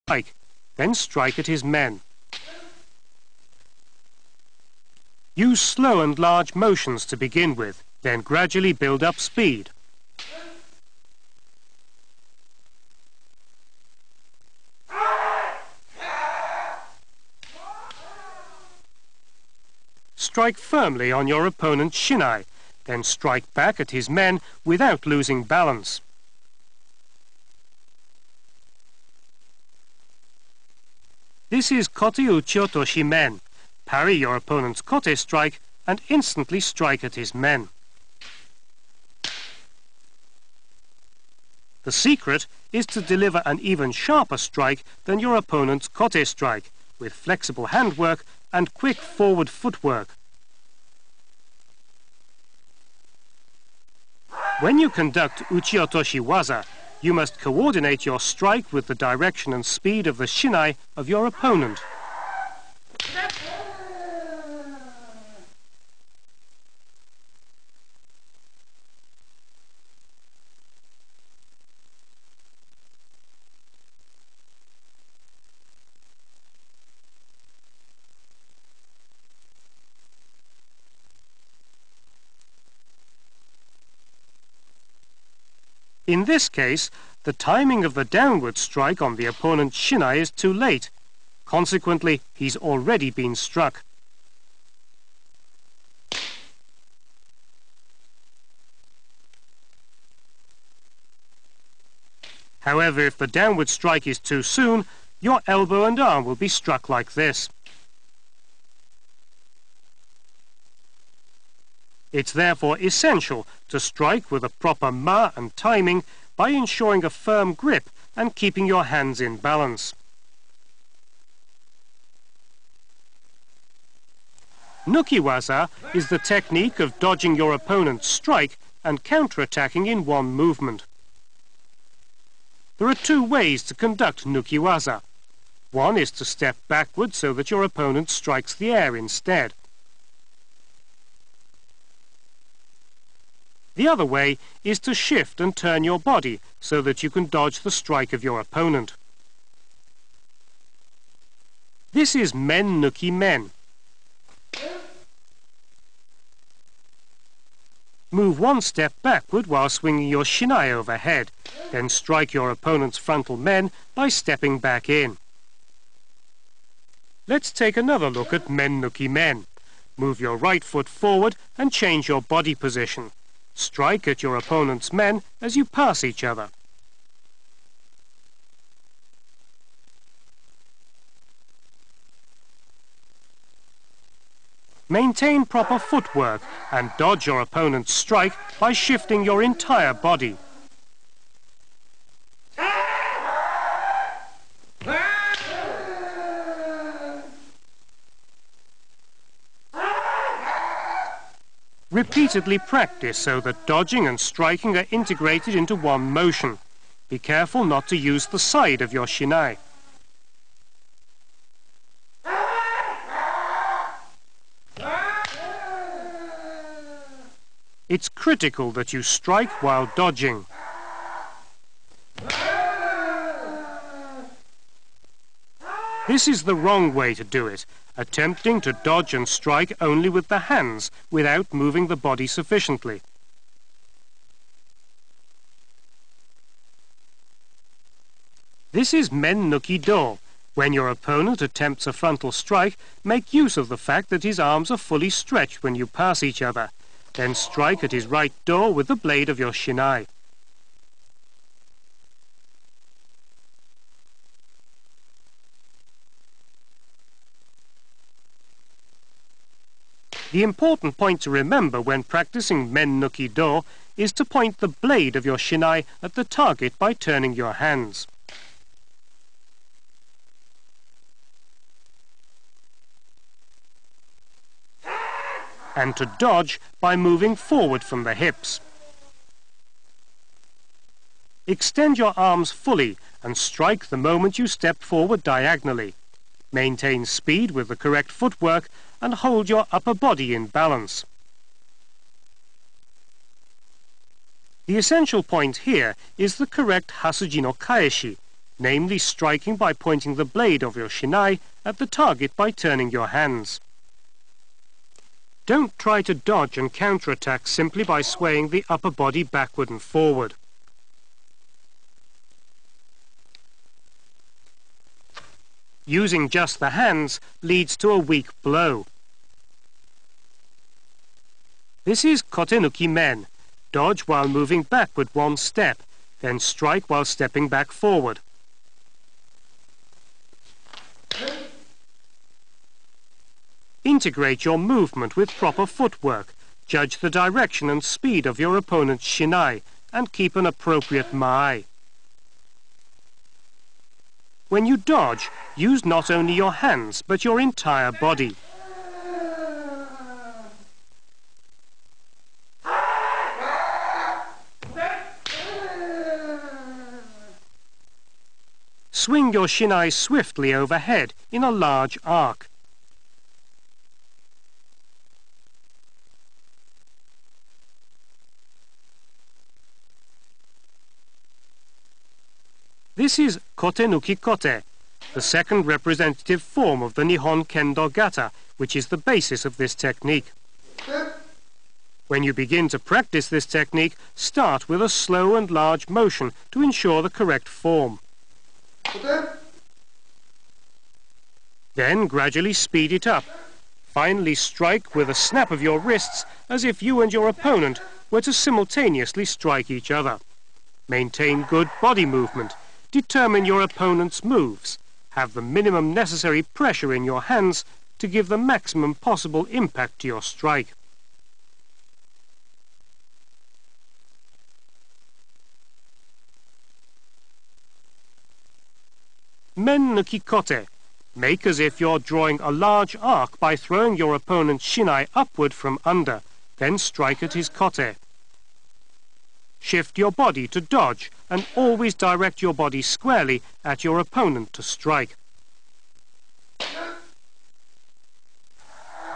strike, then strike at his men. Use slow and large motions to begin with, then gradually build up speed. Strike firmly on your opponent's shinai, then strike back at his men without losing balance. This is kote uchiotoshi men. Parry your opponent's kote strike and instantly strike at his men. The secret is to deliver an even sharper strike than your opponent's kote strike, with flexible handwork and quick forward footwork. When you conduct uchiotoshi waza, you must coordinate your strike with the direction and speed of the shinai of your opponent. In this case, the timing of the downward strike on the opponent's shinai is too late. Consequently, he's already been struck. However, if the downward strike is too soon, your elbow and arm will be struck like this. It's therefore essential to strike with a proper ma and timing by ensuring a firm grip and keeping your hands in balance. Nukiwaza is the technique of dodging your opponent's strike and counter-attacking in one movement. There are two ways to conduct Nukiwaza. One is to step backward so that your opponent strikes the air instead. The other way is to shift and turn your body so that you can dodge the strike of your opponent. This is men nuki men. Move one step backward while swinging your shinai overhead, then strike your opponent's frontal men by stepping back in. Let's take another look at men nuki men. Move your right foot forward and change your body position. Strike at your opponent's men as you pass each other. Maintain proper footwork and dodge your opponent's strike by shifting your entire body. Repeatedly practice so that dodging and striking are integrated into one motion. Be careful not to use the side of your shinai. It's critical that you strike while dodging. This is the wrong way to do it, attempting to dodge and strike only with the hands without moving the body sufficiently. This is men nuki do. When your opponent attempts a frontal strike, make use of the fact that his arms are fully stretched when you pass each other. Then strike at his right do with the blade of your shinai. The important point to remember when practicing men nuki do is to point the blade of your shinai at the target by turning your hands. And to dodge by moving forward from the hips. Extend your arms fully and strike the moment you step forward diagonally. Maintain speed with the correct footwork and hold your upper body in balance. The essential point here is the correct hasuji no kaeshi, namely striking by pointing the blade of your shinai at the target by turning your hands. Don't try to dodge and counterattack simply by swaying the upper body backward and forward. Using just the hands leads to a weak blow. This is kotenuki men. Dodge while moving backward one step, then strike while stepping back forward. Integrate your movement with proper footwork. Judge the direction and speed of your opponent's shinai and keep an appropriate mai. When you dodge, use not only your hands but your entire body. Swing your shinai swiftly overhead in a large arc. This is kotenuki kote, the second representative form of the Nihon Kendo Gata, which is the basis of this technique. When you begin to practice this technique, start with a slow and large motion to ensure the correct form. Then gradually speed it up. Finally strike with a snap of your wrists as if you and your opponent were to simultaneously strike each other. Maintain good body movement. Determine your opponent's moves. Have the minimum necessary pressure in your hands to give the maximum possible impact to your strike. Men nuki kote. Make as if you're drawing a large arc by throwing your opponent's shinai upward from under, then strike at his kote. Shift your body to dodge and always direct your body squarely at your opponent to strike.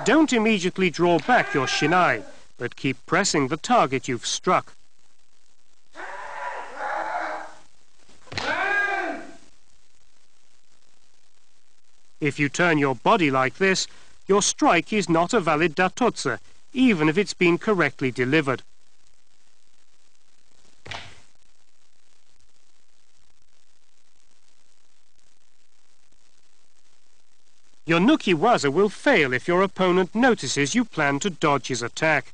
Don't immediately draw back your shinai, but keep pressing the target you've struck. If you turn your body like this, your strike is not a valid datotsu, even if it's been correctly delivered. Your nuki-waza will fail if your opponent notices you plan to dodge his attack.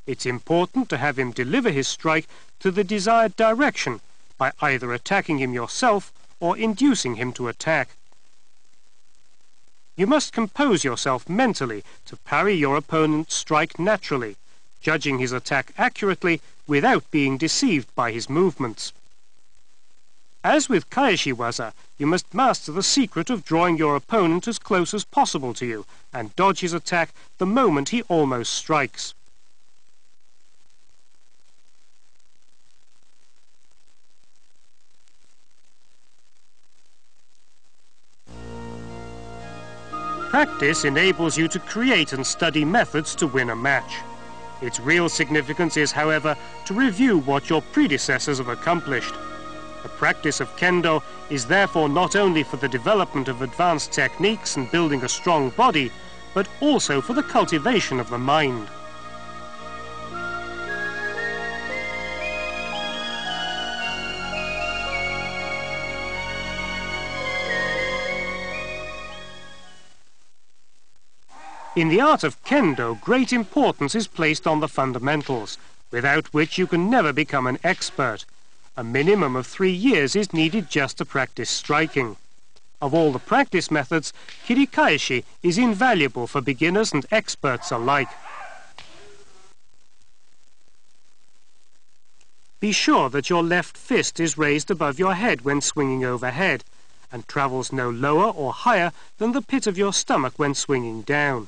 It's important to have him deliver his strike to the desired direction by either attacking him yourself or inducing him to attack. You must compose yourself mentally to parry your opponent's strike naturally, judging his attack accurately without being deceived by his movements. As with kaeshi-waza, you must master the secret of drawing your opponent as close as possible to you and dodge his attack the moment he almost strikes. Practice enables you to create and study methods to win a match. Its real significance is, however, to review what your predecessors have accomplished. The practice of kendo is therefore not only for the development of advanced techniques and building a strong body, but also for the cultivation of the mind. In the art of kendo, great importance is placed on the fundamentals, without which you can never become an expert. A minimum of 3 years is needed just to practice striking. Of all the practice methods, kirikaeshi is invaluable for beginners and experts alike. Be sure that your left fist is raised above your head when swinging overhead, and travels no lower or higher than the pit of your stomach when swinging down.